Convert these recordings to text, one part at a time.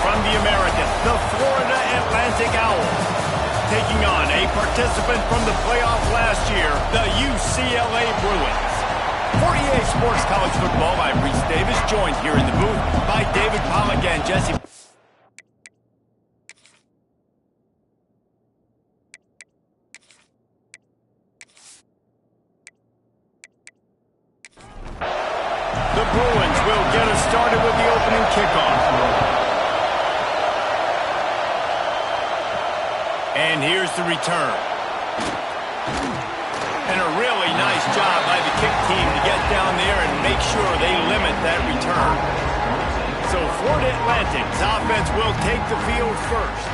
from the American, the Florida Atlantic Owls, taking on a participant from the playoff last year, the UCLA Bruins. 48 Sports College Football, I'm Reese Davis, joined here in the booth by David Pollack and Jesse. The Bruins will get us started with the opening kickoff. And here's the return. And a really nice job by the kick team to get down there and make sure they limit that return. So Florida Atlantic's offense will take the field first.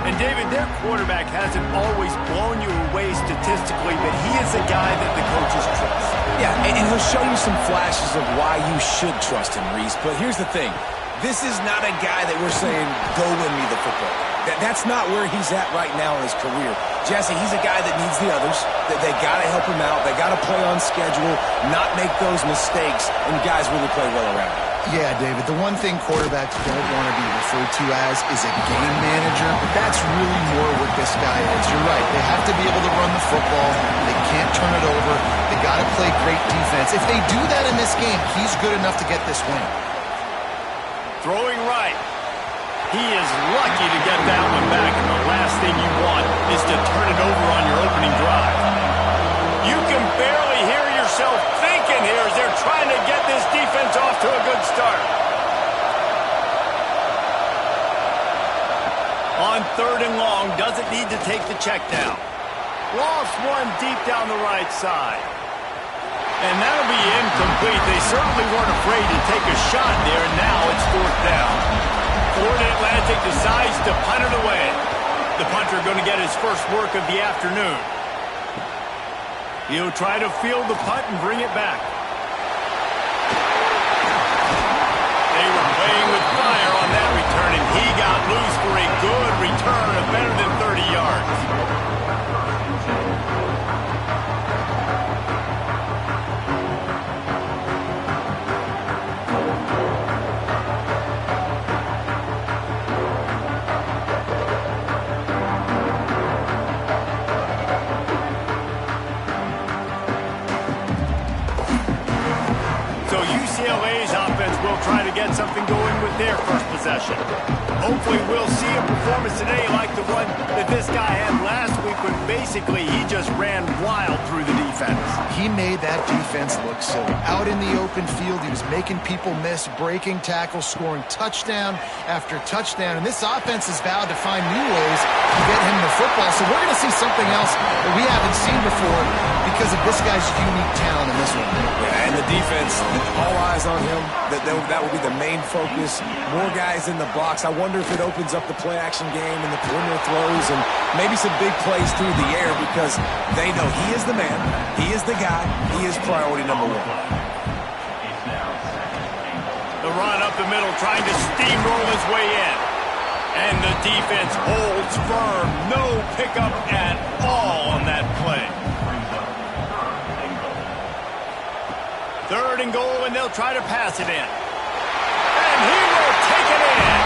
And David, their quarterback hasn't always blown you away statistically, but he is a guy that the coaches trust. Yeah, and he'll show you some flashes of why you should trust him, Reese. But here's the thing. This is not a guy that we're saying, go win me the football. That's not where he's at right now in his career. Jesse, he's a guy that needs the others. They got to help him out. They got to play on schedule, not make those mistakes, and guys really play well around him. Yeah, David, the one thing quarterbacks don't want to be referred to as is a game manager, but that's really more what this guy is. You're right. They have to be able to run the football. They can't turn it over. They got to play great defense. If they do that in this game, he's good enough to get this win. Throwing right. He is lucky to get that one back, and the last thing you want is to turn it over on your opening drive. You can barely hear yourself thinking here as they're trying to get this defense off to a good start. On 3rd and long, doesn't need to take the check down. Lost one deep down the right side. And that'll be incomplete. They certainly weren't afraid to take a shot there, and now it's 4th down. Florida Atlantic decides to punt it away. The punter going to get his first work of the afternoon. He'll try to field the punt and bring it back. They were playing with fire on that return, and he got loose for a good return of better than 30 yards. UCLA's offense will try to get something going with their first possession. Hopefully we'll see a performance today like the one that this guy had last week when basically he just ran wild through the defense. He made that defense look silly. Out in the open field, he was making people miss, breaking tackles, scoring touchdown after touchdown. And this offense has vowed to find new ways to get him the football. So we're going to see something else that we haven't seen before because of this guy's unique talent in this one. Yeah, and the defense, all eyes on him. That will be the main focus. More guys in the box. I wonder if it opens up the play-action game and the perimeter throws and maybe some big plays through the air because they know he is the man, he is the guy, he is priority number 1. The run up the middle, trying to steamroll his way in. And the defense holds firm. No pickup at all on that play. 3rd and goal, and they'll try to pass it in. And he will take it in.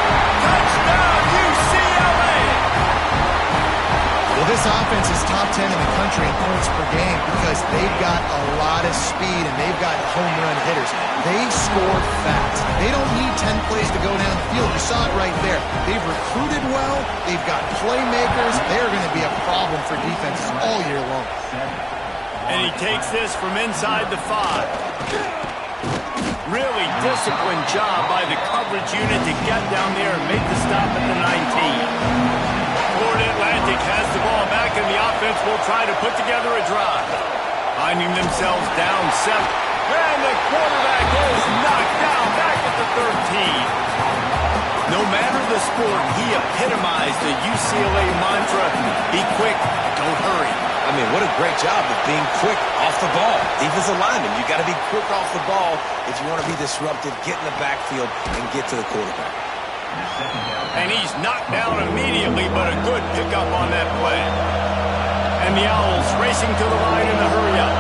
Touchdown, UCLA! Well, this offense is top 10 in the country in points per game because they've got a lot of speed and they've got home run hitters. They score fast. They don't need 10 plays to go down the field. You saw it right there. They've recruited well. They've got playmakers. They're going to be a problem for defenses all year long. And he takes this from inside the 5. Really disciplined job by the coverage unit to get down there and make the stop at the 19. Florida Atlantic has the ball back, and the offense will try to put together a drive. Finding themselves down 7. And the quarterback is knocked down back at the 13. No matter the sport, he epitomized the UCLA mantra, be quick, don't hurry. I mean, what a great job of being quick off the ball. Defensive lineman, you got to be quick off the ball if you want to be disruptive, get in the backfield, and get to the quarterback. And he's knocked down immediately, but a good pickup on that play. And the Owls racing to the line in the hurry-up.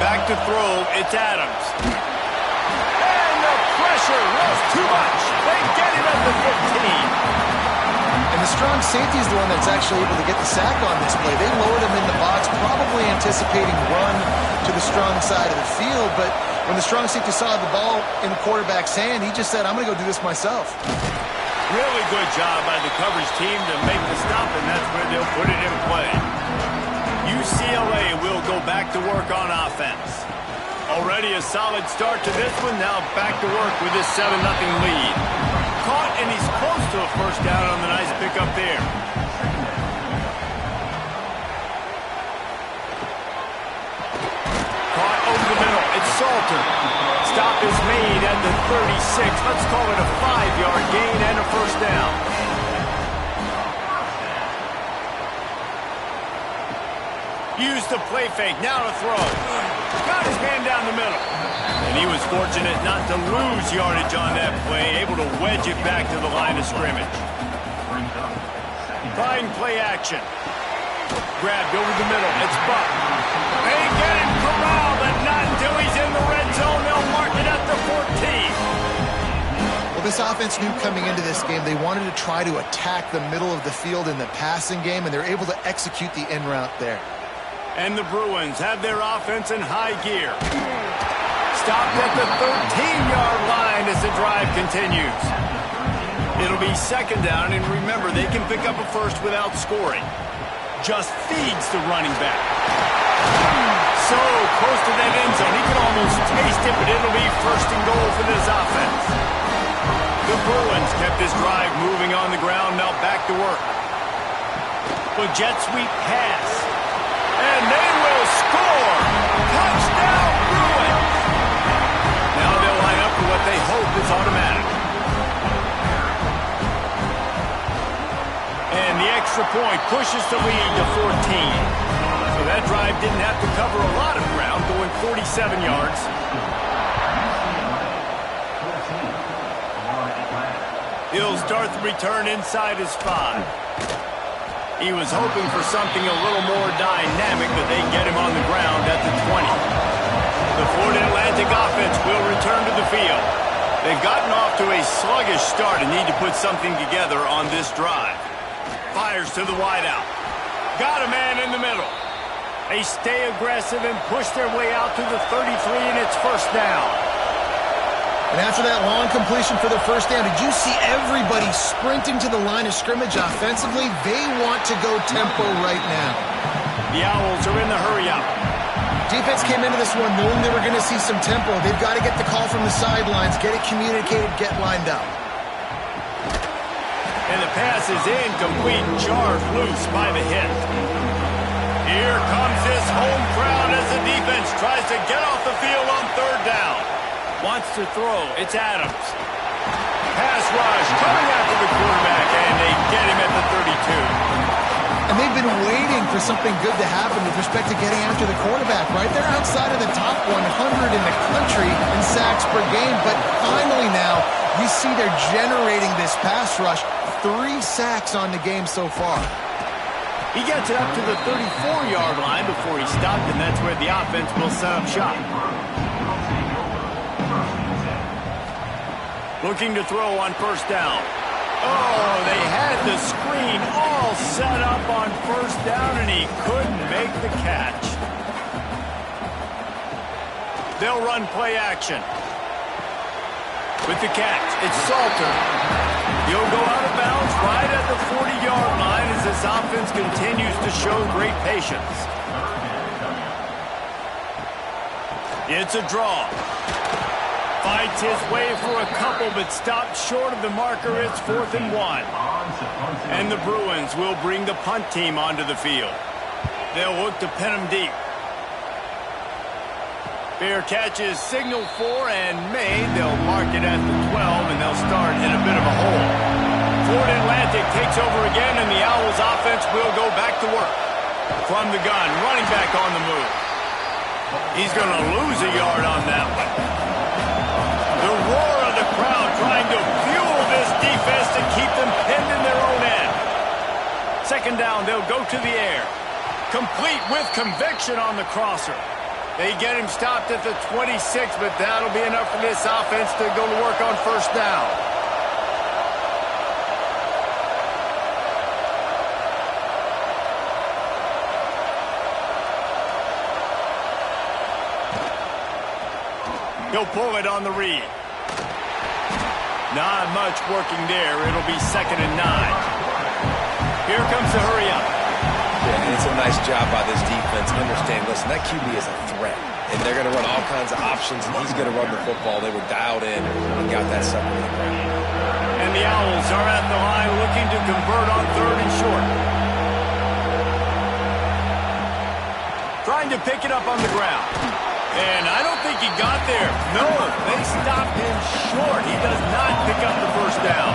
Back to throw, it's Adams. And the pressure will too much. They get him at the 15. And the strong safety is the one that's actually able to get the sack on this play. They lowered him in the box, probably anticipating run to the strong side of the field, but when the strong safety saw the ball in the quarterback's hand, he just said, I'm going to go do this myself. Really good job by the coverage team to make the stop, and that's where they'll put it in play. UCLA will go back to work on offense. Already a solid start to this one. Now back to work with this 7-0 lead. Caught, and he's close to a first down on the nice pickup there. Caught over the middle. It's Salter. Stop is made at the 36. Let's call it a 5-yard gain and a first down. Use the play fake. Now to throw. Got his man down the middle. And he was fortunate not to lose yardage on that play, able to wedge it back to the line of scrimmage. Trying play action. Grabbed over the middle. It's Buck. They get him corralled, but not until he's in the red zone. They'll mark it at the 14. Well, this offense knew coming into this game they wanted to try to attack the middle of the field in the passing game, and they're able to execute the in route there. And the Bruins have their offense in high gear. Stopped at the 13-yard line as the drive continues. It'll be second down, and remember, they can pick up a first without scoring. Just feeds the running back. So close to that end zone, he can almost taste it, but it'll be first and goal for this offense. The Bruins kept this drive moving on the ground, now back to work. The jet sweep pass. And they will score! Touchdown, Bruins! Now they'll line up for what they hope is automatic. And the extra point pushes the lead to 14. So that drive didn't have to cover a lot of ground, going 47 yards. He'll start the return inside his 5. He was hoping for something a little more dynamic, but they get him on the ground at the 20. The Florida Atlantic offense will return to the field. They've gotten off to a sluggish start and need to put something together on this drive. Fires to the wideout. Got a man in the middle. They stay aggressive and push their way out to the 33, and it's first down. And after that long completion for the first down, did you see everybody sprinting to the line of scrimmage offensively? They want to go tempo right now. The Owls are in the hurry-up. Defense came into this one knowing they were going to see some tempo. They've got to get the call from the sidelines, get it communicated, get lined up. And the pass is incomplete, charged loose by the hit. Here comes this home crowd as the defense tries to get off the field on third down. Wants to throw. It's Adams. Pass rush coming after the quarterback, and they get him at the 32. And they've been waiting for something good to happen with respect to getting after the quarterback, right? They're outside of the top 100 in the country in sacks per game, but finally now you see they're generating this pass rush. 3 sacks on the game so far. He gets it up to the 34-yard line before he stopped, and that's where the offense will set up shop. Looking to throw on first down. Oh, they had the screen all set up on first down, and he couldn't make the catch. They'll run play action. With the catch, it's Salter. He'll go out of bounds right at the 40-yard line as this offense continues to show great patience. It's a draw. Fights his way for a couple, but stopped short of the marker. It's 4th and 1. And the Bruins will bring the punt team onto the field. They'll look to pin him deep. Fair catch is signaled for and made. They'll mark it at the 12, and they'll start in a bit of a hole. Florida Atlantic takes over again, and the Owls offense will go back to work. From the gun, running back on the move. He's going to lose a yard on that one. The roar of the crowd trying to fuel this defense to keep them pinned in their own end. Second down, they'll go to the air. Complete with conviction on the crosser. They get him stopped at the 26, but that'll be enough for this offense to go to work on first down. He'll pull it on the read. Not much working there. It'll be 2nd and 9. Here comes the hurry up. Yeah, and it's a nice job by this defense. Understand, listen, that QB is a threat. And they're going to run all kinds of options, and he's going to run the football. They were dialed in and got that sucker in the ground. And the Owls are at the line looking to convert on 3rd and short. Trying to pick it up on the ground. And I don't think he got there. No, they stopped him short. He does not pick up the first down.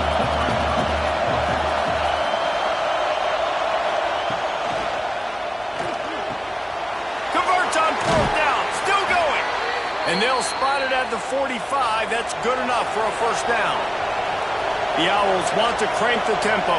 Converts on 4th down. Still going. And they'll spot it at the 45. That's good enough for a first down. The Owls want to crank the tempo.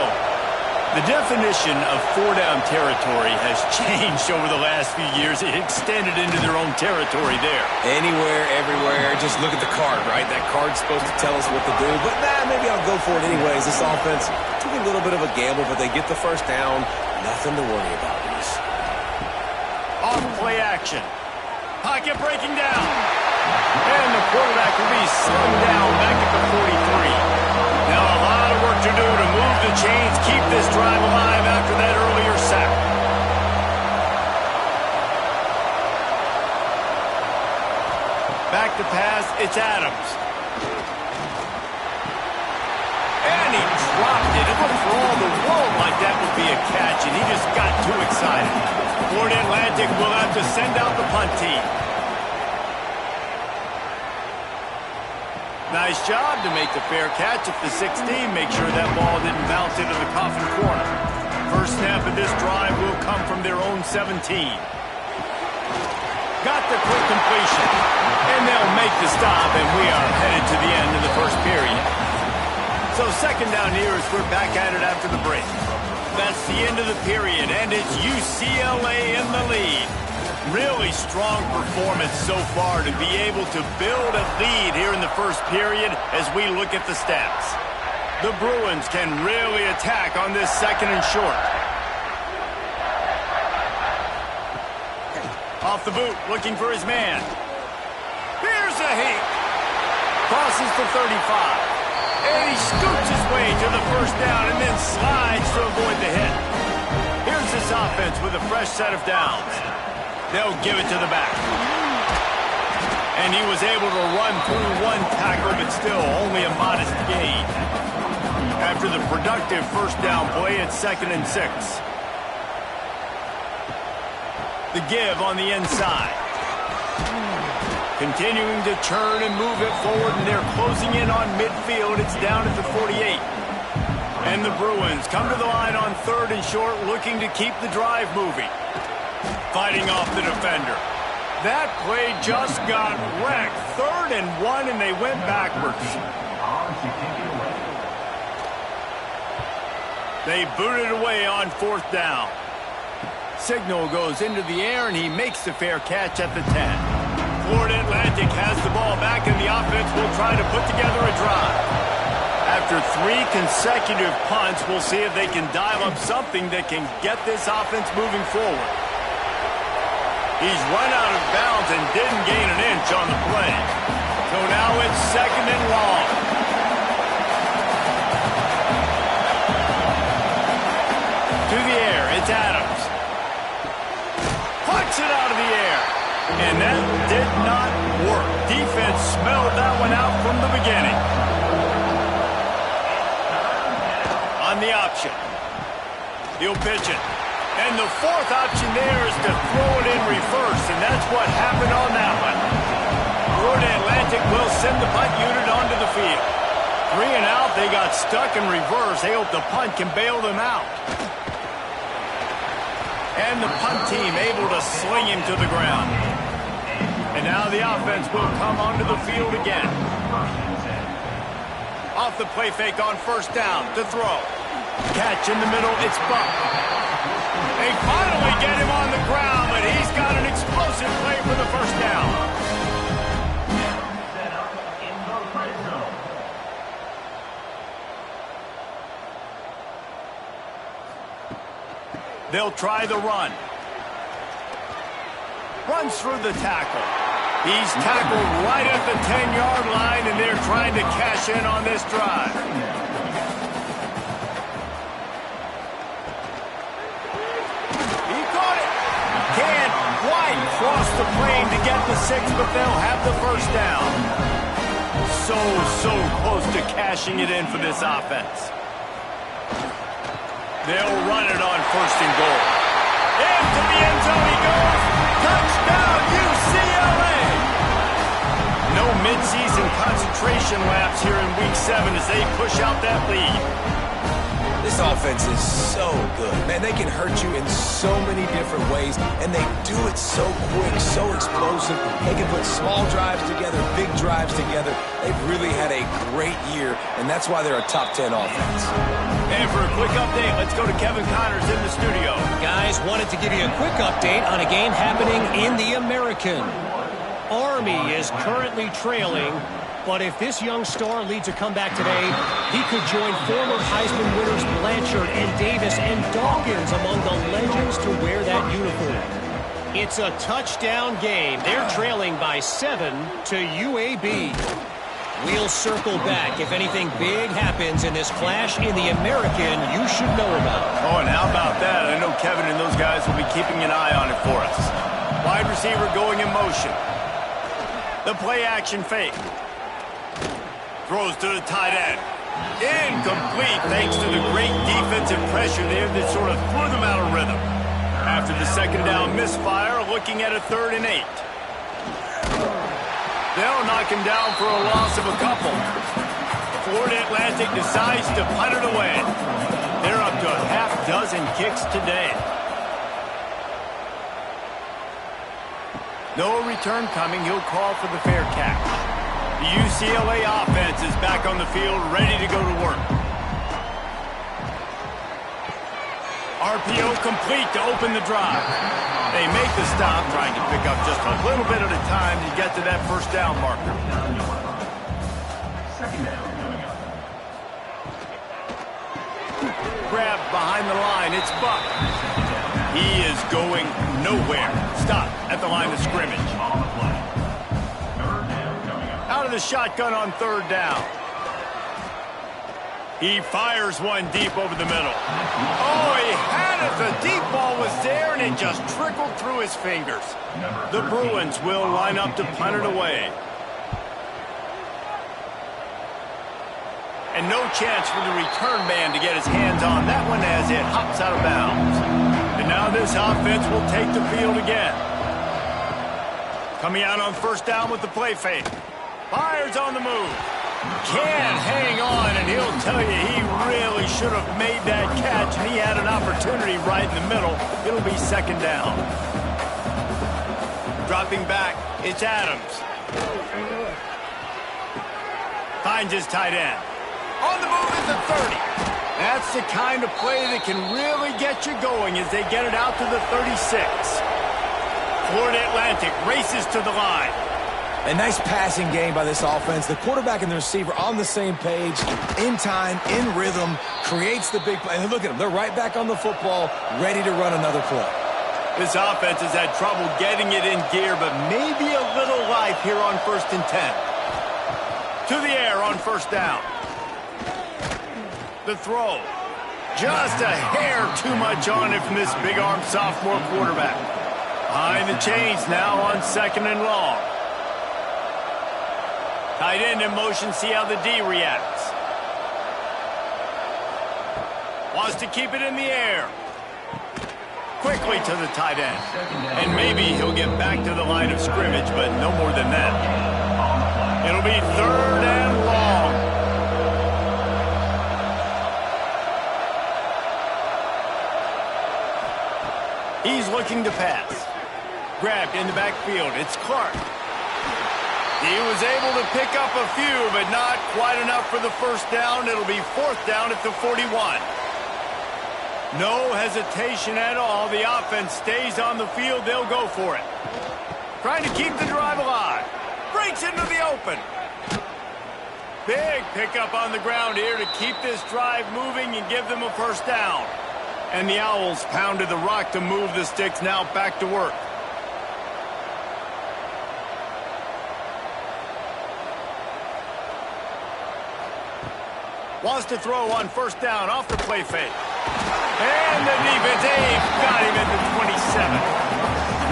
The definition of 4-down territory has changed over the last few years. It extended into their own territory there. Anywhere, everywhere, just look at the card, right? That card's supposed to tell us what to do, but maybe I'll go for it anyways. This offense took a little bit of a gamble, but they get the first down. Nothing to worry about, Reese. Off play action. Pocket breaking down. And the quarterback will be slung down back at the 43. Now a lot of work to do to move the chains, keep this drive alive after that earlier sack. Back to pass, it's Adams. And he dropped it. It looked for all the world like that would be a catch, and he just got too excited. Florida Atlantic will have to send out the punt team. Nice job to make the fair catch at the 16. Make sure that ball didn't bounce into the coffin corner. First snap of this drive will come from their own 17. Got the quick completion. And they'll make the stop, and we are headed to the end of the first period. So 2nd down here as we're back at it after the break. That's the end of the period, and it's UCLA in the lead. Really strong performance so far to be able to build a lead here in the first period as we look at the stats. The Bruins can really attack on this 2nd and short. Off the boot, looking for his man. Here's a heat. Crosses the 35. And he scoots his way to the first down and then slides to avoid the hit. Here's this offense with a fresh set of downs. They'll give it to the back. And he was able to run through one tackle, but still only a modest gain. After the productive first down play, it's 2nd and 6. The give on the inside. Continuing to turn and move it forward, and they're closing in on midfield. It's down at the 48. And the Bruins come to the line on 3rd and short, looking to keep the drive moving. Fighting off the defender. That play just got wrecked. 3rd and 1, and they went backwards. They booted away on 4th down. Signal goes into the air, and he makes the fair catch at the 10. Florida Atlantic has the ball back, and the offense will try to put together a drive. After 3 consecutive punts, we'll see if they can dial up something that can get this offense moving forward. He's run out of bounds and didn't gain an inch on the play. So now it's 2nd and long. To the air, it's Adams. Puts it out of the air. And that did not work. Defense smelled that one out from the beginning. On the option. He'll pitch it. And the 4th option there is to throw it in reverse, and that's what happened on that one. Florida Atlantic will send the punt unit onto the field. 3 and out, they got stuck in reverse. They hope the punt can bail them out. And the punt team able to sling him to the ground. And now the offense will come onto the field again. Off the play fake on 1st down to throw. Catch in the middle, it's Buck. They finally get him on the ground, but he's got an explosive play for the first down. They'll try the run. Runs through the tackle. He's tackled right at the 10-yard line, and they're trying to cash in on this drive. He caught it. Can't quite cross the plane to get the 6, but they'll have the first down. So close to cashing it in for this offense. They'll run it on first and goal. Into the end zone he goes. Touchdown, UCLA! No midseason concentration lapse here in Week 7 as they push out that lead. This offense is so good. Man, they can hurt you in so many different ways, and they do it so quick, so explosive. They can put small drives together, big drives together. They've really had a great year, and that's why they're a top 10 offense. And for a quick update, let's go to Kevin Connors in the studio. Guys, wanted to give you a quick update on a game happening in the American. Army is currently trailing, but if this young star leads a comeback today, he could join former Heisman winners Blanchard and Davis and Dawkins among the legends to wear that uniform. It's a touchdown game. They're trailing by 7 to UAB. We'll circle back if anything big happens in this clash in the American you should know about. Oh, and how about that? I know Kevin and those guys will be keeping an eye on it for us. Wide receiver going in motion. The play action fake. Throws to the tight end. Incomplete thanks to the great defensive pressure there that sort of threw them out of rhythm. After the second down misfire, looking at a 3rd and 8. They'll knock him down for a loss of a couple. Florida Atlantic decides to punt it away. They're up to a half-dozen kicks today. No return coming. He'll call for the fair catch. The UCLA offense is back on the field, ready to go to work. RPO complete to open the drive. They make the stop, trying to pick up just a little bit at a time to get to that first down marker. Grab behind the line, it's Buck. He is going nowhere. Stop at the line of scrimmage. Out of the shotgun on 3rd down. He fires one deep over the middle. Oh, he had it. The deep ball was there, and it just trickled through his fingers. The Bruins will line up to punt it away. And no chance for the return man to get his hands on that one as it hops out of bounds. And now this offense will take the field again. Coming out on first down with the play fake. Fires on the move. Can't hang on, and he'll tell you he really should have made that catch, and he had an opportunity right in the middle. It'll be 2nd down. Dropping back, it's Adams. Finds his tight end. On the move is the 30. That's the kind of play that can really get you going as they get it out to the 36. Florida Atlantic races to the line. A nice passing game by this offense. The quarterback and the receiver on the same page, in time, in rhythm, creates the big play. And look at them. They're right back on the football, ready to run another play. This offense has had trouble getting it in gear, but maybe a little life here on 1st and 10. To the air on first down. The throw. Just a hair too much on it from this big-armed sophomore quarterback. Behind the chains now on 2nd and long. Tight end in motion, see how the D reacts. Wants to keep it in the air. Quickly to the tight end. And maybe he'll get back to the line of scrimmage, but no more than that. It'll be 3rd and long. He's looking to pass. Grabbed in the backfield. It's Clark. He was able to pick up a few, but not quite enough for the first down. It'll be 4th down at the 41. No hesitation at all. The offense stays on the field. They'll go for it. Trying to keep the drive alive. Breaks into the open. Big pickup on the ground here to keep this drive moving and give them a first down. And the Owls pounded the rock to move the sticks. Now back to work. Wants to throw on first down off the play fake. And the defense, got him at the 27.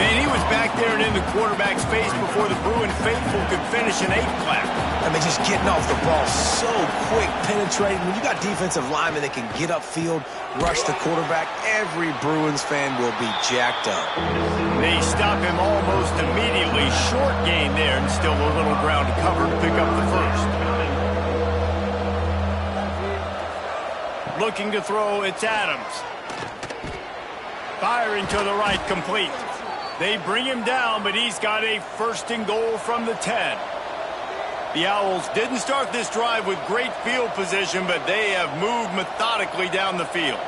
Man, he was back there and in the quarterback's face before the Bruin faithful could finish an 8-flat. I mean, just getting off the ball so quick, penetrating. When you got defensive linemen that can get upfield, rush the quarterback, every Bruins fan will be jacked up. They stop him almost immediately. Short gain there and still a little ground to cover to pick up the first. Looking to throw, it's Adams. Firing to the right, complete. They bring him down, but he's got a first and goal from the 10. The Owls didn't start this drive with great field position, but they have moved methodically down the field.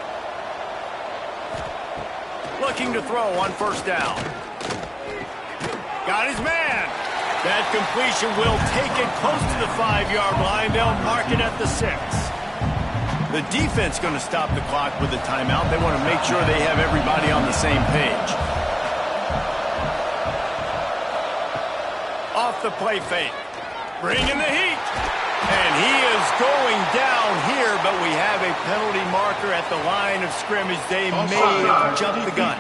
Looking to throw on first down. Got his man. That completion will take it close to the 5-yard line. They'll mark it at the 6. The defense going to stop the clock with a timeout. They want to make sure they have everybody on the same page. Off the play fake. Bringing the heat. And he is going down here, but we have a penalty marker at the line of scrimmage. They may have jumped the gun.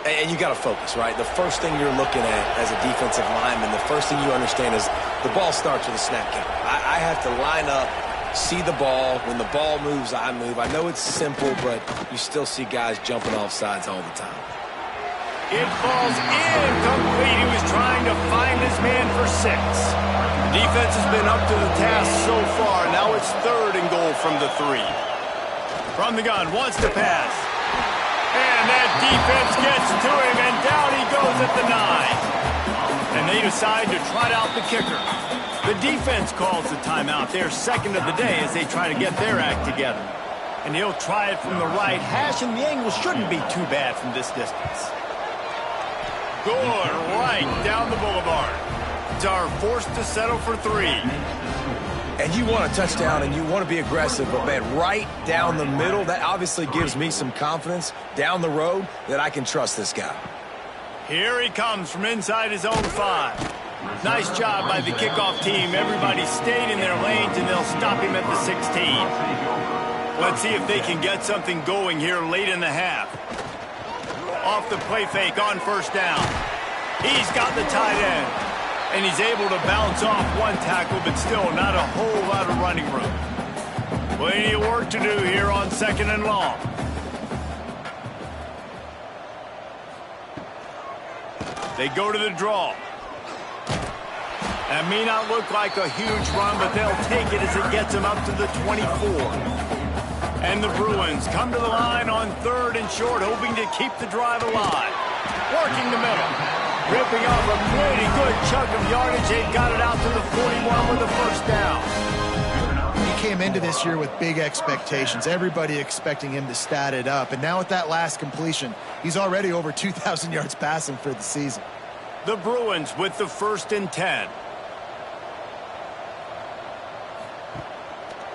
And you got to focus, right? The first thing you're looking at as a defensive lineman, the first thing you understand is the ball starts with a snap count. I have to line up, see the ball. When the ball moves, I move. I know it's simple, but you still see guys jumping off sides all the time. It falls incomplete. He was trying to find his man for 6. Defense has been up to the task so far. Now it's 3rd and goal from the 3. From the gun, wants to pass. And that defense gets to him, and down he goes at the 9. And they decide to trot out the kicker. The defense calls the timeout. They're second of the day as they try to get their act together. And he'll try it from the right hash, and the angle shouldn't be too bad from this distance. Good, right down the boulevard. Dar forced to settle for 3. And you want a touchdown and you want to be aggressive, but man, right down the middle, that obviously gives me some confidence down the road that I can trust this guy. Here he comes from inside his own 5. Nice job by the kickoff team. Everybody stayed in their lanes, and they'll stop him at the 16. Let's see if they can get something going here late in the half. Off the play fake on first down. He's got the tight end. And he's able to bounce off one tackle, but still not a whole lot of running room. Plenty of work to do here on 2nd and long. They go to the draw. That may not look like a huge run, but they'll take it as it gets them up to the 24. And the Bruins come to the line on 3rd and short, hoping to keep the drive alive. Working the middle. Ripping off a pretty good chunk of yardage. They've got it out to the 41 with a first down. He came into this year with big expectations. Everybody expecting him to stat it up. And now with that last completion, he's already over 2,000 yards passing for the season. The Bruins with the 1st and 10.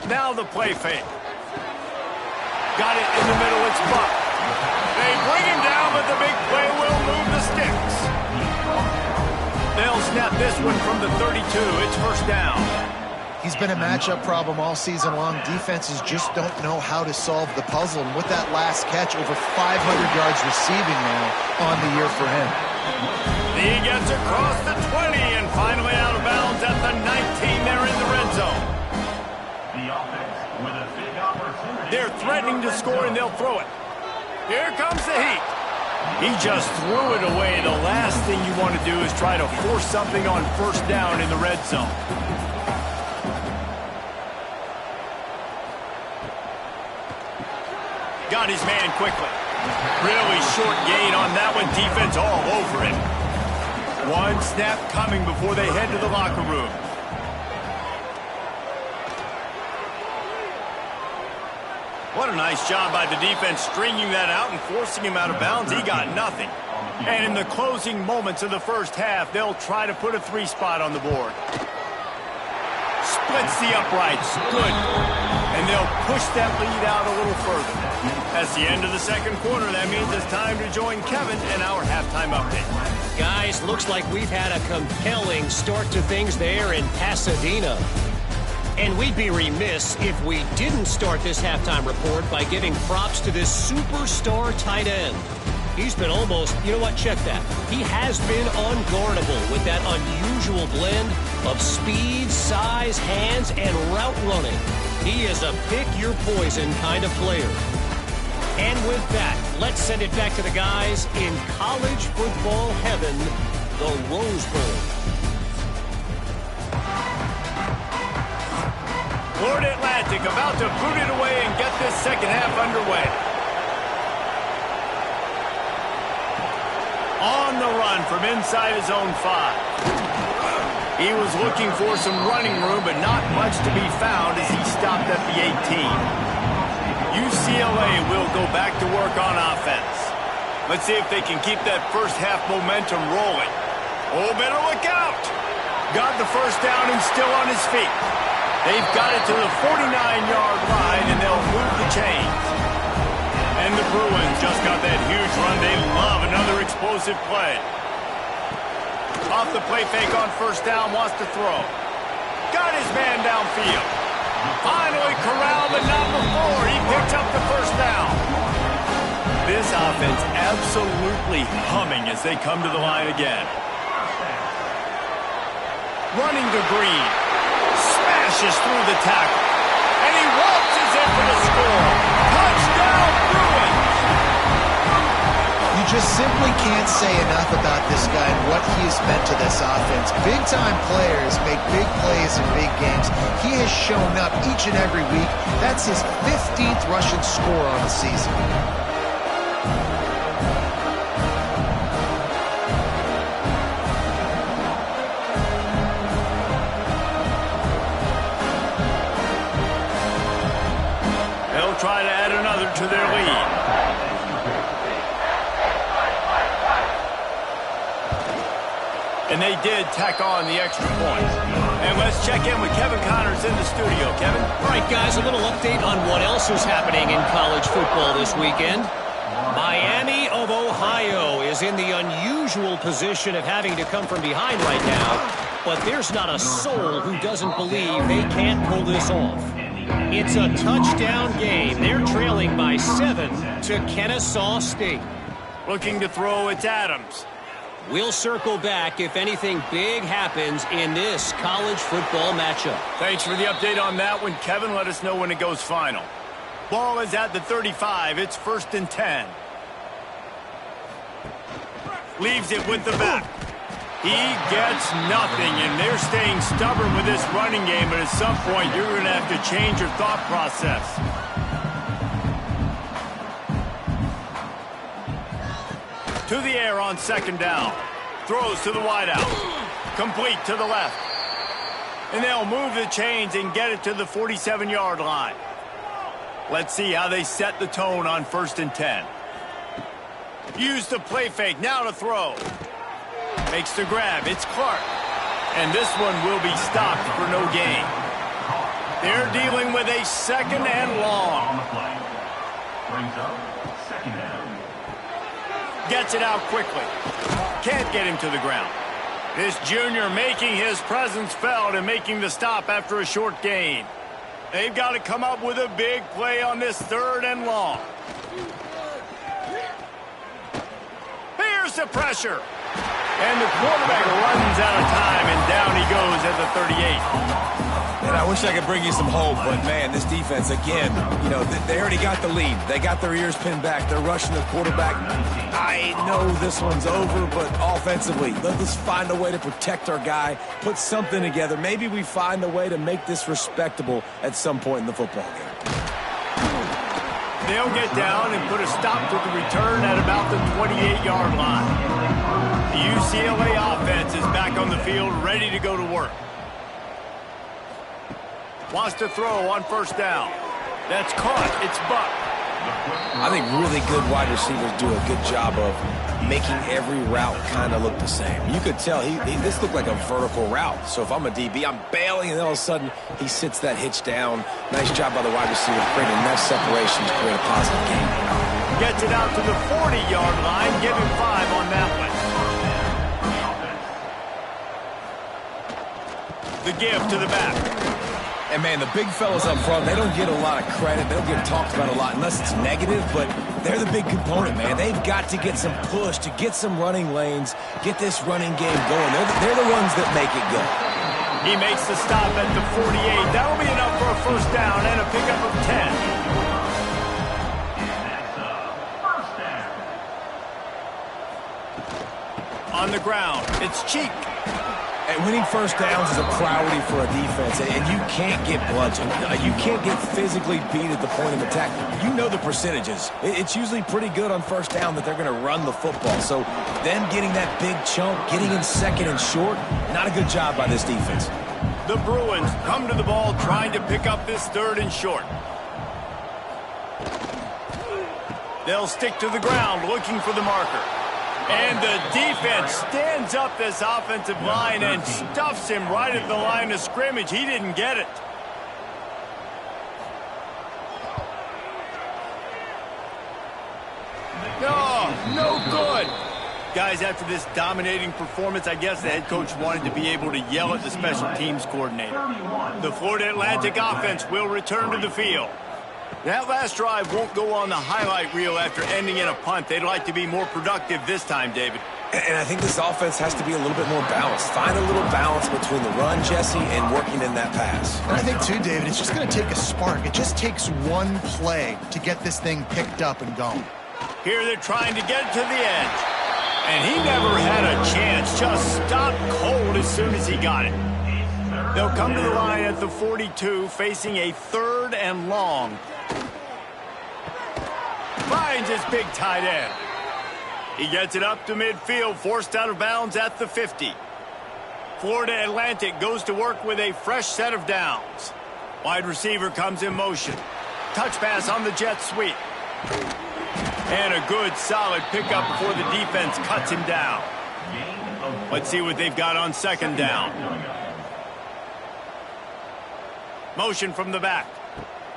Now the play fake. Got it in the middle, it's Buck. They bring him down, but the big play will move the sticks. They'll snap this one from the 32. It's first down. He's been a matchup problem all season long. Defenses just don't know how to solve the puzzle. And with that last catch, over 500 yards receiving now on the year for him. He gets across the 20 and finally out of bounds at the 19. They're in the red zone. They're threatening to score, and they'll throw it. Here comes the heat. He just threw it away. The last thing you want to do is try to force something on first down in the red zone. Got his man quickly. Really short gain on that one. Defense all over it. One snap coming before they head to the locker room. What a nice job by the defense stringing that out and forcing him out of bounds. He got nothing. And in the closing moments of the first half, they'll try to put a 3-spot on the board. Splits the uprights. Good. And they'll push that lead out a little further. That's the end of the second quarter. That means it's time to join Kevin in our halftime update. Guys, looks like we've had a compelling start to things there in Pasadena. And we'd be remiss if we didn't start this halftime report by giving props to this superstar tight end. He's been almost, you know what, check that. He has been unguardable with that unusual blend of speed, size, hands, and route running. He is a pick-your-poison kind of player. And with that, let's send it back to the guys in college football heaven, the Rose Bowl. Florida Atlantic about to boot it away and get this second half underway. On the run from inside his own 5. He was looking for some running room, but not much to be found as he stopped at the 18. UCLA will go back to work on offense. Let's see if they can keep that first half momentum rolling. Oh, better look out! Got the first down and still on his feet. They've got it to the 49-yard line, and they'll move the chains. And the Bruins just got that huge run. They love another explosive play. Off the play fake on first down, wants to throw. Got his man downfield. Finally corralled, but not before. He picks up the first down. This offense absolutely humming as they come to the line again. Running to Green. Smashes through the tackle. And he waltzes in for the score. Touchdown, Bruins! You just simply can't say enough about this guy and what he has meant to this offense. Big-time players make big plays in big games. He has shown up each and every week. That's his 15th rushing score on the season. They'll try to add another to their lead. And they did tack on the extra point. And let's check in with Kevin Connors in the studio. Kevin? All right, guys, a little update on what else is happening in college football this weekend. Miami of Ohio is in the unusual position of having to come from behind right now, but there's not a soul who doesn't believe they can't pull this off. It's a touchdown game. They're trailing by 7 to Kennesaw State. Looking to throw, it's Adams. We'll circle back if anything big happens in this college football matchup. Thanks for the update on that one, Kevin. Let us know when it goes final. Ball is at the 35. It's 1st and 10. Leaves it with the back. He gets nothing, and they're staying stubborn with this running game, but at some point you're going to have to change your thought process. To the air on 2nd down. Throws to the wideout. Complete to the left. And they'll move the chains and get it to the 47-yard line. Let's see how they set the tone on 1st and 10. Use the play fake. Now to throw. Makes the grab. It's Clark. And this one will be stopped for no gain. They're dealing with a 2nd and long. Brings up 2nd down. Gets it out quickly. Can't get him to the ground. This junior making his presence felt and making the stop after a short gain. They've got to come up with a big play on this 3rd and long. Here's the pressure. And the quarterback runs out of time, and down he goes at the 38. And I wish I could bring you some hope, but, man, this defense, again, you know, they already got the lead. They got their ears pinned back. They're rushing the quarterback. I know this one's over, but offensively, let's find a way to protect our guy, put something together. Maybe we find a way to make this respectable at some point in the football game. They'll get down and put a stop to the return at about the 28-yard line. The UCLA offense is back on the field, ready to go to work. Wants to throw on 1st down. That's caught. It's Buck. I think really good wide receivers do a good job of making every route kind of look the same. You could tell this looked like a vertical route. So if I'm a DB, I'm bailing, and then all of a sudden he sits that hitch down. Nice job by the wide receiver creating enough separation to create a positive game. Gets it out to the 40-yard line. Give him 5 on that one. The give to the back. And, man, the big fellas up front, they don't get a lot of credit. They don't get talked about a lot unless it's negative, but they're the big component, man. They've got to get some push, to get some running lanes, get this running game going. They're the ones that make it go. He makes the stop at the 48. That'll be enough for a first down and a pickup of 10. On the ground, it's Cheek. And winning first downs is a priority for a defense, and you can't get bludgeoned. You can't get physically beat at the point of attack. You know the percentages. It's usually pretty good on first down that they're going to run the football. So them getting that big chunk, getting in second and short, not a good job by this defense. The Bruins come to the ball trying to pick up this third and short. They'll stick to the ground looking for the marker. And the defense stands up this offensive line and stuffs him right at the line of scrimmage. He didn't get it. No good. Guys, after this dominating performance, I guess the head coach wanted to be able to yell at the special teams coordinator. The Florida Atlantic offense will return to the field. That last drive won't go on the highlight reel after ending in a punt. They'd like to be more productive this time, David. And I think this offense has to be a little bit more balanced. Find a little balance between the run, Jesse, and working in that pass. And I think, too, David, it's just going to take a spark. It just takes one play to get this thing picked up and going. Here they're trying to get to the edge. And he never had a chance. Just stopped cold as soon as he got it. They'll come to the line at the 42, facing a 3rd and long. Finds his big tight end. He gets it up to midfield, forced out of bounds at the 50. Florida Atlantic goes to work with a fresh set of downs. Wide receiver comes in motion. Touch pass on the jet sweep. And a good, solid pickup before the defense cuts him down. Let's see what they've got on 2nd down. Motion from the back.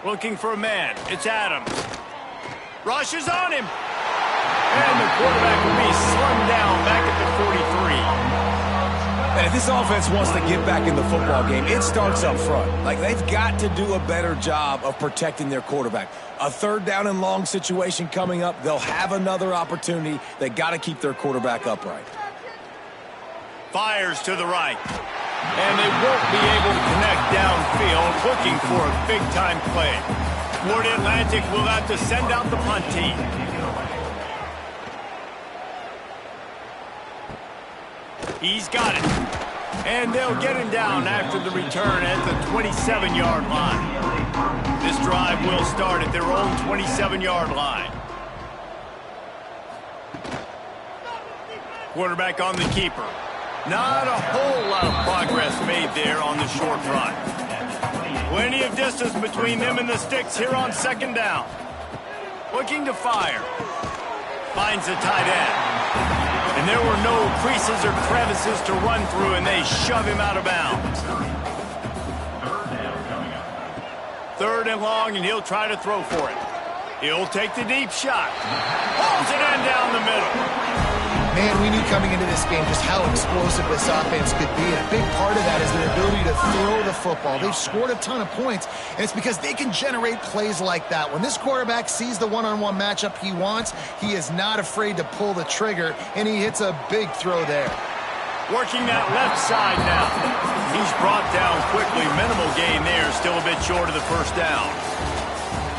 Looking for a man. It's Adams. Rushes on him. And the quarterback will be slung down back at the 43. And if this offense wants to get back in the football game, it starts up front. Like, they've got to do a better job of protecting their quarterback. A 3rd down and long situation coming up. They'll have another opportunity. They got to keep their quarterback upright. Fires to the right. And they won't be able to connect downfield, looking for a big-time play. Florida Atlantic will have to send out the punt team. He's got it. And they'll get him down after the return at the 27-yard line. This drive will start at their own 27-yard line. Quarterback on the keeper. Not a whole lot of progress made there on the short run. Plenty of distance between them and the sticks here on 2nd down. Looking to fire. Finds the tight end. And there were no creases or crevices to run through, and they shove him out of bounds. 3rd and long, and he'll try to throw for it. He'll take the deep shot. Pulls it in down the middle. Man, we knew coming into this game just how explosive this offense could be. And a big part of that is their ability to throw the football. They've scored a ton of points, and it's because they can generate plays like that. When this quarterback sees the one-on-one matchup he wants, he is not afraid to pull the trigger, and he hits a big throw there. Working that left side now. He's brought down quickly. Minimal gain there, still a bit short of the first down.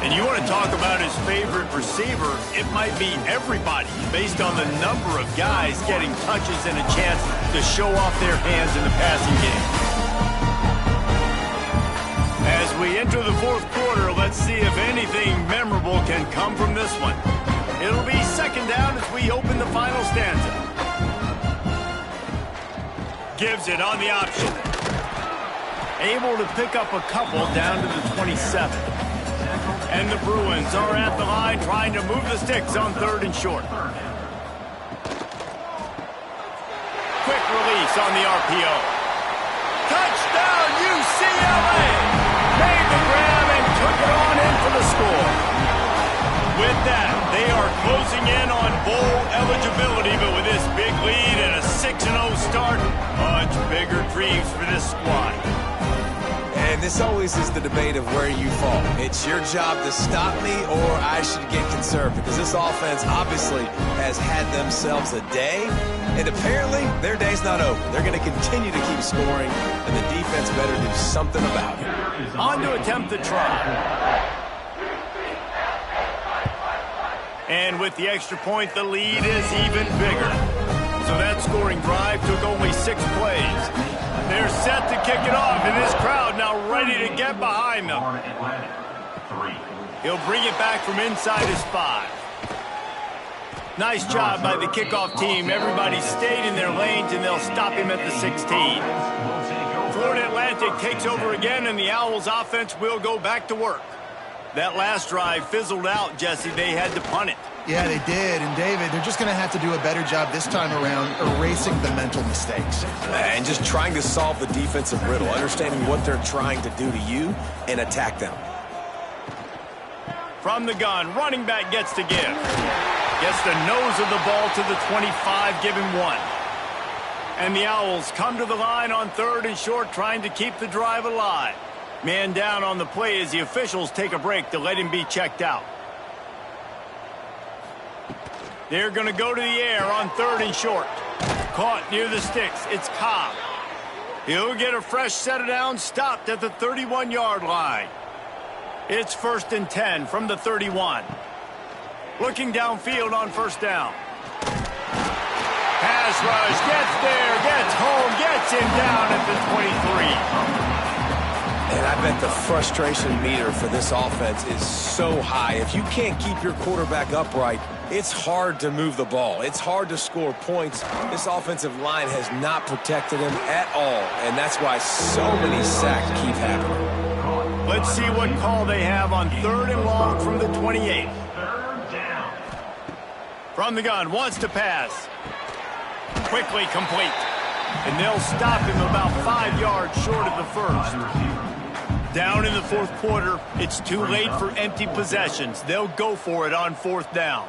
And you want to talk about his favorite receiver, it might be everybody based on the number of guys getting touches and a chance to show off their hands in the passing game. As we enter the 4th quarter, let's see if anything memorable can come from this one. It'll be 2nd down as we open the final stanza. Gives it on the option. Able to pick up a couple down to the 27. And the Bruins are at the line trying to move the sticks on 3rd and short. Quick release on the RPO. Touchdown, UCLA! Made the grab and took it on in for the score. With that, they are closing in on bowl eligibility, but with this big lead and a 6-0 start, much bigger dreams for this squad. And this always is the debate of where you fall. It's your job to stop me, or I should get conserved, because this offense obviously has had themselves a day, and apparently their day's not over. They're going to continue to keep scoring, and the defense better do something about it. On to attempt the try. And with the extra point, the lead is even bigger. So that scoring drive took only 6 plays. They're set to kick it off, and this crowd now ready to get behind them. He'll bring it back from inside his 5. Nice job by the kickoff team. Everybody stayed in their lanes, and they'll stop him at the 16. Florida Atlantic takes over again, and the Owls offense will go back to work. That last drive fizzled out, Jesse. They had to punt it. Yeah, they did. And, David, they're just going to have to do a better job this time around erasing the mental mistakes. And just trying to solve the defensive riddle, understanding what they're trying to do to you and attack them. From the gun, running back gets to give. Gets the nose of the ball to the 25, give him 1. And the Owls come to the line on 3rd and short, trying to keep the drive alive. Man down on the play as the officials take a break to let him be checked out. They're going to go to the air on 3rd and short. Caught near the sticks. It's Cobb. He'll get a fresh set of downs, stopped at the 31-yard line. It's 1st and 10 from the 31. Looking downfield on 1st down. Pass rush, gets there, gets home, gets him down at the 23. And I bet the frustration meter for this offense is so high. If you can't keep your quarterback upright, it's hard to move the ball. It's hard to score points. This offensive line has not protected him at all, and that's why so many sacks keep happening. Let's see what call they have on 3rd and long from the 28. From the gun, wants to pass. Quickly complete. And they'll stop him about 5 yards short of the 1st. Down in the 4th quarter, it's too late for empty possessions. They'll go for it on 4th down.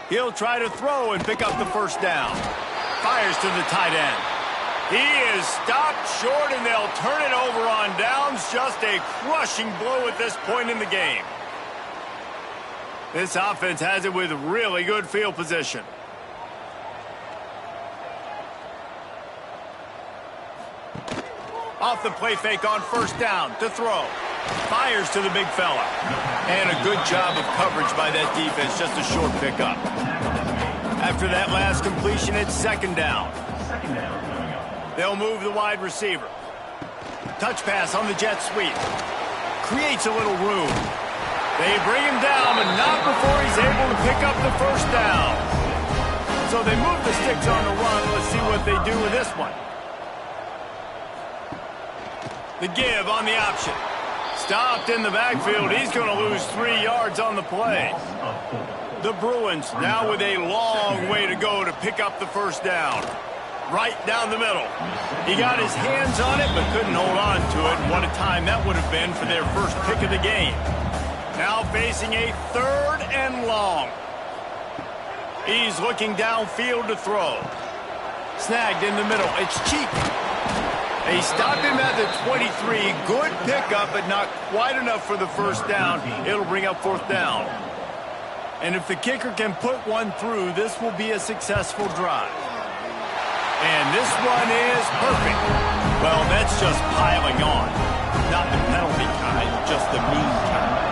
He'll try to throw and pick up the 1st down. Fires to the tight end. He is stopped short, and they'll turn it over on downs. Just a crushing blow at this point in the game. This offense has it with really good field position. Off the play fake on 1st down to throw. Fires to the big fella. And a good job of coverage by that defense, just a short pickup. After that last completion, it's 2nd down. They'll move the wide receiver. Touch pass on the jet sweep. Creates a little room. They bring him down, but not before he's able to pick up the 1st down. So they move the sticks on the run. Let's see what they do with this one. The give on the option. Stopped in the backfield. He's going to lose 3 yards on the play. The Bruins now with a long way to go to pick up the 1st down. Right down the middle. He got his hands on it, but couldn't hold on to it. What a time that would have been for their first pick of the game. Now facing a 3rd and long. He's looking downfield to throw. Snagged in the middle. It's Cheek. They stopped him at the 23. Good pickup, but not quite enough for the 1st down. It'll bring up 4th down. And if the kicker can put one through, this will be a successful drive. And this one is perfect. Well, that's just piling on. Not the penalty kind, just the mean kind.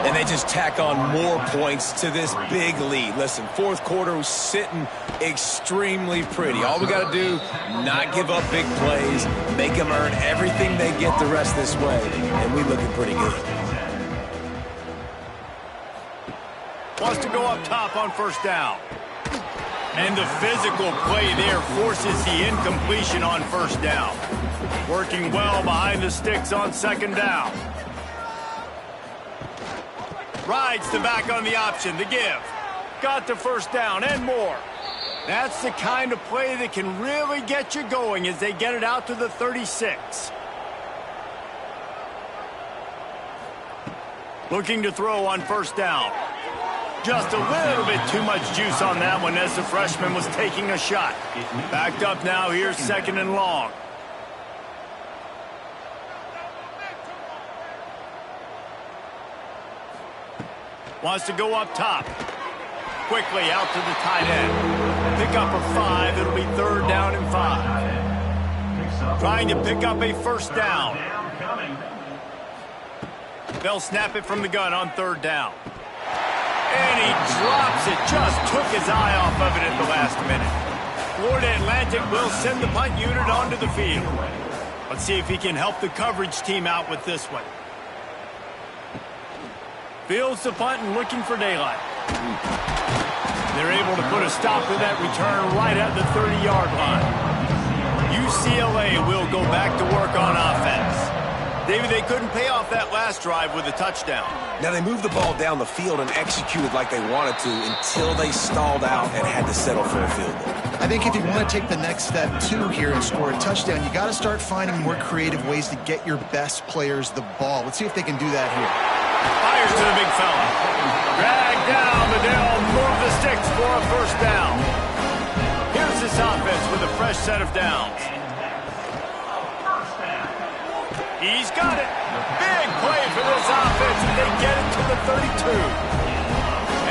And they just tack on more points to this big lead. Listen, 4th quarter was sitting extremely pretty. All we got to do, not give up big plays, make them earn everything they get the rest this way, and we looking pretty good. Wants to go up top on 1st down. And the physical play there forces the incompletion on first down. Working well behind the sticks on second down. Rides the back on the option, the give. Got the first down and more. That's the kind of play that can really get you going as they get it out to the 36. Looking to throw on first down. Just a little bit too much juice on that one as the freshman was taking a shot. Backed up now, here's second and long. Wants to go up top. Quickly out to the tight end. Pick up a 5. It'll be third down and 5. Trying to pick up a first down. They'll snap it from the gun on third down. And he drops it. Just took his eye off of it at the last minute. Florida Atlantic will send the punt unit onto the field. Let's see if he can help the coverage team out with this one. Fields the punt and looking for daylight. They're able to put a stop to that return right at the 30-yard line. UCLA will go back to work on offense. David, they couldn't pay off that last drive with a touchdown. Now they moved the ball down the field and executed like they wanted to until they stalled out and had to settle for a field goal. I think if you want to take the next step, too, here and score a touchdown, you got to start finding more creative ways to get your best players the ball. Let's see if they can do that here. Fires to the big fella. Drag down, but they'll move the sticks for a first down. Here's this offense with a fresh set of downs. He's got it. Big play for this offense, and they get it to the 32.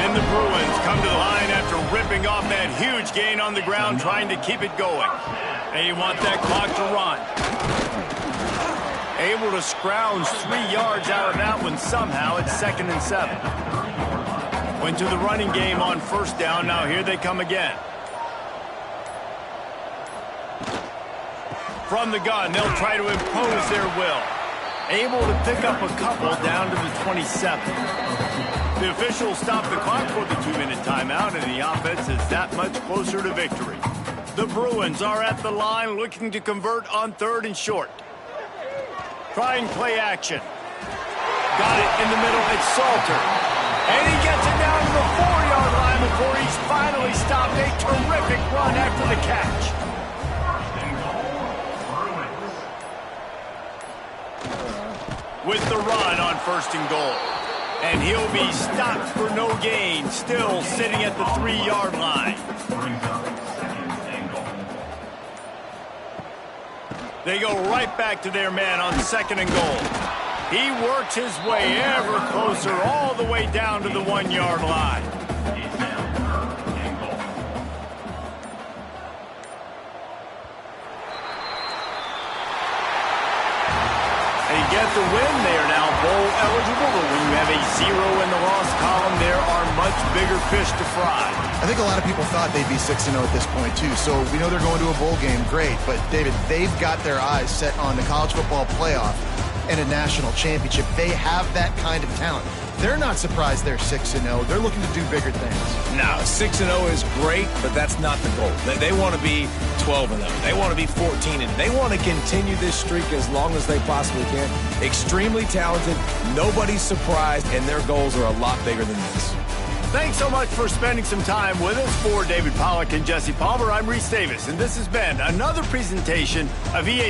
And the Bruins come to the line after ripping off that huge gain on the ground, trying to keep it going. They want that clock to run. Able to scrounge 3 yards out of that one somehow. It's 2nd and 7. Went to the running game on first down. Now here they come again. From the gun, they'll try to impose their will. Able to pick up a couple down to the 27. The officials stop the clock for the 2-minute timeout, and the offense is that much closer to victory. The Bruins are at the line looking to convert on 3rd and short. Trying play action. Got it in the middle. It's Salter. And he gets it down to the 4-yard line before he's finally stopped. A terrific run after the catch. With the run on 1st and goal. And he'll be stopped for no gain. Still sitting at the 3-yard line. They go right back to their man on 2nd and goal. He works his way ever closer all the way down to the 1-yard line. They get the win. They are now bowl eligible, but when you have a 0 in the loss column, there are much bigger fish to fry. I think a lot of people thought they'd be 6-0 at this point, too. So we know they're going to a bowl game. Great. But, David, they've got their eyes set on the college football playoff and a national championship. They have that kind of talent. They're not surprised they're 6-0. They're looking to do bigger things. Now, 6-0 is great, but that's not the goal. They want to be 12-0. They want to be 14-0. They want to continue this streak as long as they possibly can. Extremely talented. Nobody's surprised, and their goals are a lot bigger than this. Thanks so much for spending some time with us. For David Pollack and Jesse Palmer, I'm Reese Davis, and this has been another presentation of EA